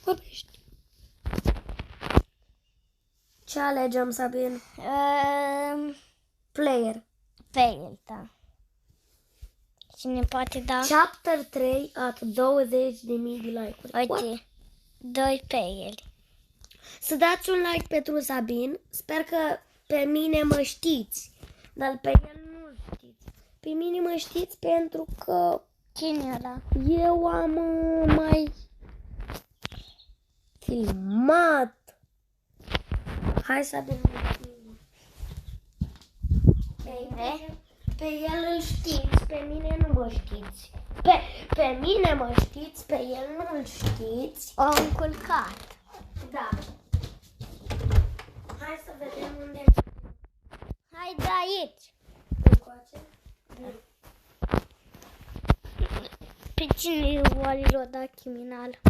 Vorbești. Ce alegem, Sabin? Player. Fail, da. Cine poate da? Chapter 3 at 20.000 de like-uri. Uite, 2 fail. Să dați un like pentru Sabin. Sper că pe mine mă știți. Dar pe el nu știți. Pe mine mă știți pentru că Cine e ăla? eu am mai filmat. Hai să vedem. Pe el îl știți, pe mine nu mă știți. Pe mine mă știți, pe el nu îl știți. O încurcat. Da. Hai să vedem unde Hai de aici. încoace. Pe cine oare l-o da criminal?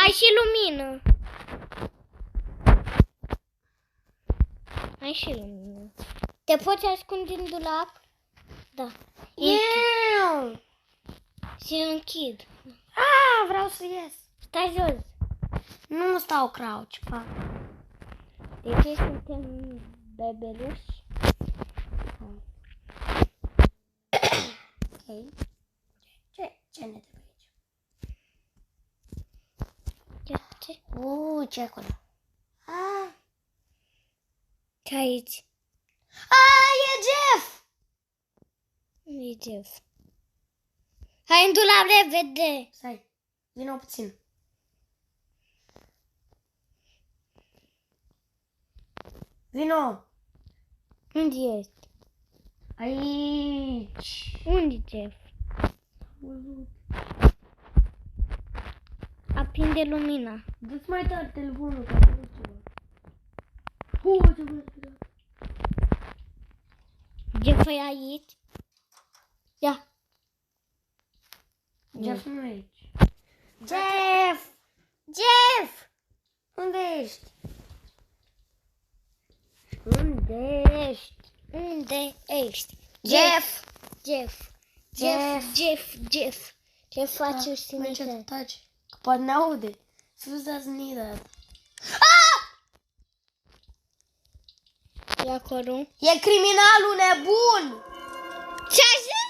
Ai și lumină. Ai și lumină. Te poți ascunde în dulap? Da. Eu! Și închid. Vreau să ies. Stai jos. Nu stau crouch, pa. De ce suntem bebeluși? Ok. Ce ne trebuie aici? Ce? Ce acolo? Ce aici? E Jeff! E Jeff. Hai în dulap repede. Stai, vină puțin. Vino! Unde ești? Aici! Unde e Jeff? Aprinde lumina. Dă-ți mai tare telefonul ca să vezi ceva. Jeff e aici? Ia. Jeff nu e aici. Jeff! Jeff! Unde ești? Unde ești? Unde ești? Jeff! Jeff! Jeff! Jeff! Jeff! Ce faci Mai ăștia? încet, taci. Că poate ne aude. Sus dați nida. E acolo. E criminalul nebun! Ce așa?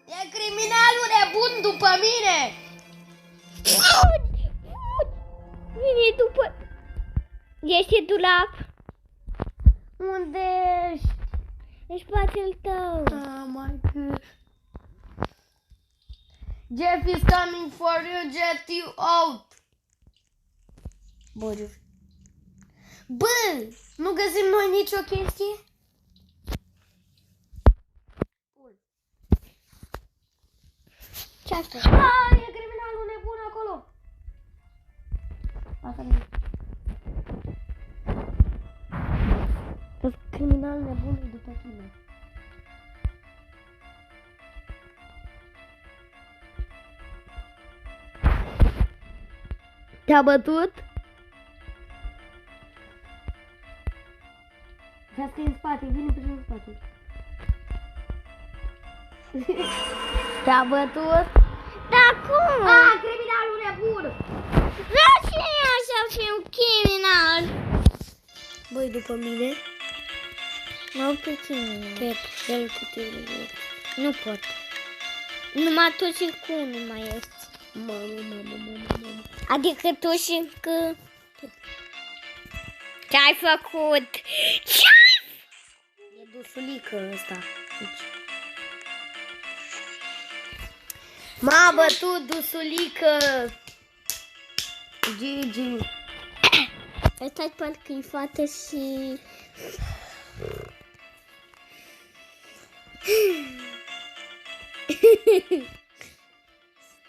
E criminalul nebun după mine! Vine după... Este dulap. Unde ești? În spatele tău. Oh my god. Jeff is coming for you, get you out. Bă, nu găsim noi nicio chestie? Ce asta? E criminalul nebun acolo. Asta nu. Criminal nebun e după tine. Te-a bătut? Vezi că e în spate, vine pe în spate. Te-a bătut? Da, cum? Criminalul nebun! Vreau și eu să fiu criminal. Băi, după mine? Nu pe tine. Pe el cu tine. Nu pot. Numai tu și cu nu mai ești. Mamă. Adică tu și că... Ce-ai făcut? Ce? E dusulică ăsta. M-a bătut dusulică. Gigi. Ăsta-i parcă e fată și...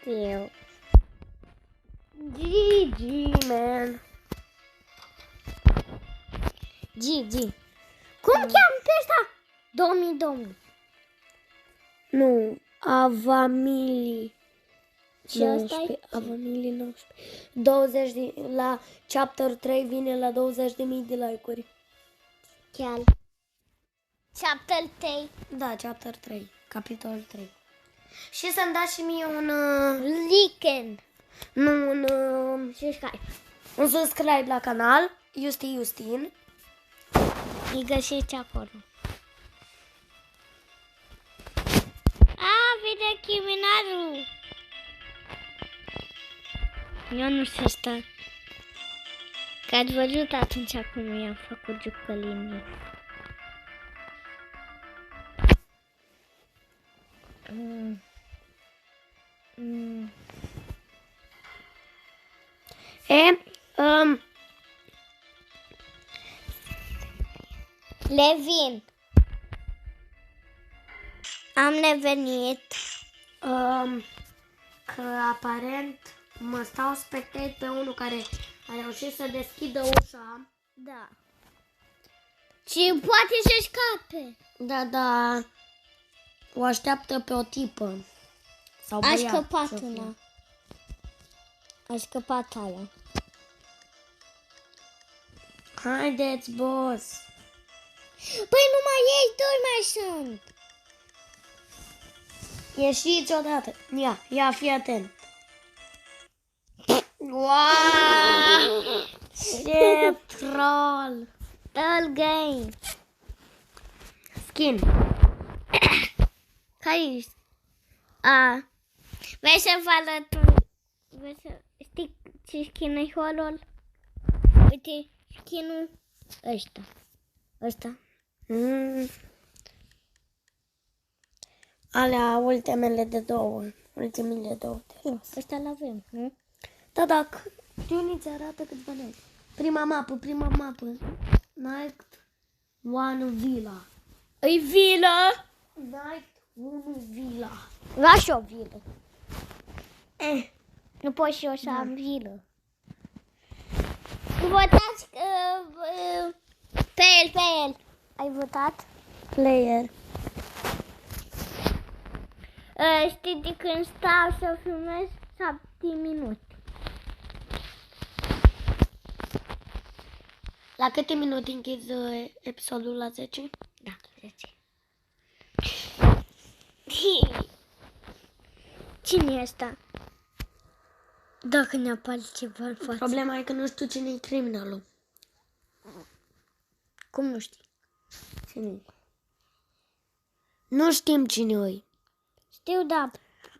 Știu. Gigi, man. Gigi. Cum cheamă pe ăsta? Domnii. Nu, Avamili. Și ăsta e? Avamili 19. La chapter 3 vine la 20.000 de like-uri. Chiar. Chapter 3. Da, chapter 3, capitolul 3. Și să-mi dați și mie un... Liken. nu, un... Subscribe. un subscribe la canal. Justin. Îi găsiți acolo. Vede criminalul. Eu nu știu asta. Că ați văzut atunci cum i-am făcut jucălinii. Levin. Am revenit. Că aparent mă stau spectat pe unul care a reușit să deschidă ușa. Da. Și poate să scape. Da. O așteaptă pe o tipă. Sau A băiat, scăpat ce-o fi. una. A scăpat aia. Haideți, boss. Păi numai ei doi mai sunt. Ieșiți odată. Ia, fii atent. Wow! Ce troll! All game. Skin. Care ești? Vrei să vă arăt vrei să știi ce skin e horror? Uite, skinul ăsta. Alea ultimele de două. Ultimele două. Ăsta l-avem, nu? Da, Juni arată câțiva noi. Prima mapă. Night 1 Villa. E vilă. Night 1 Villa. Vreau și o vilă. Nu pot și eu să am vilă. Votați pe el. Ai votat? Player. Știi de când stau să filmez 7 minute. La câte minute închizi episodul? La 10? Da, 10. Cine e ăsta? Dacă ne apare ceva în față. Problema e că nu știu cine e criminalul. Cum nu știi? Cine? Nu știm cine e. Știu, da,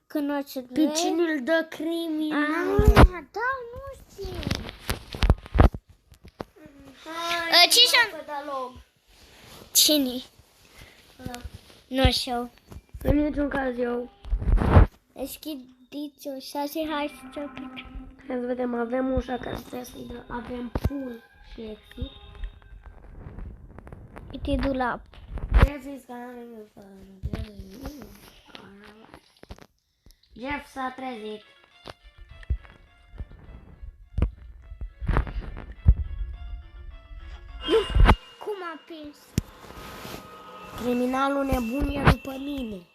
când o să Pe cine îl dă criminal? Da, nu știu. Cine? Nu știu. În niciun caz eu. Deschideți ușa și hai să ciocăm. Hai să vedem, avem ușa care trebuie să-i dă. Avem pull și exit. Uite dulap. Jeff s-a trezit. Cum a prins? Criminalul nebun e după mine.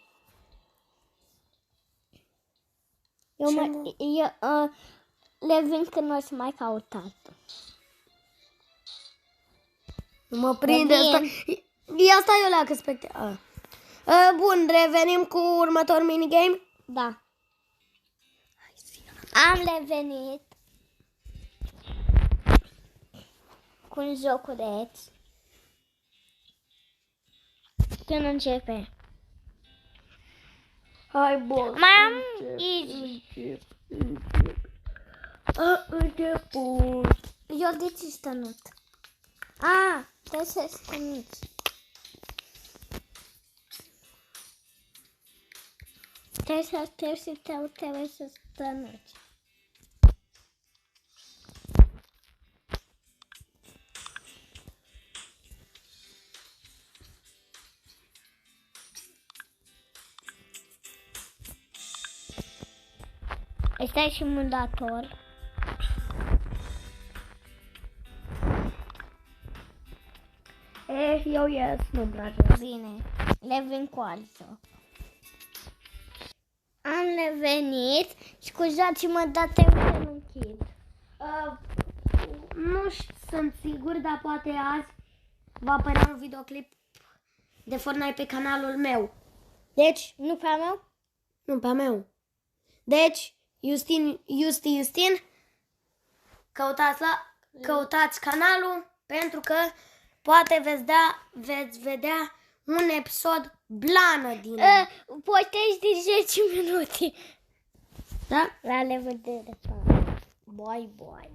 Le vin că nu o să mai caut altă. Nu mă prinde asta. Ia stai eu la că specte. Bun, revenim cu următor minigame. Da. Am revenit cu un joculeț. Când începe? Hai, boss. Mai am easy. Început. Eu de ce stănut? Trebuie să stănuți. Trebuie să stănuți. Ăsta e simulator. Eu ies, nu-mi place. Bine, le vin cu altă. Am revenit. Scuzați-mă, dar trebuie să închid. Nu sunt sigur, dar poate azi va apărea un videoclip de Fortnite pe canalul meu. Deci, Nu pe al meu? Nu, pe a meu. Deci, Justin, căutați canalul pentru că poate veți vedea un episod blană din... Postezi de 10 minute. Da? La revedere. Bye, bye.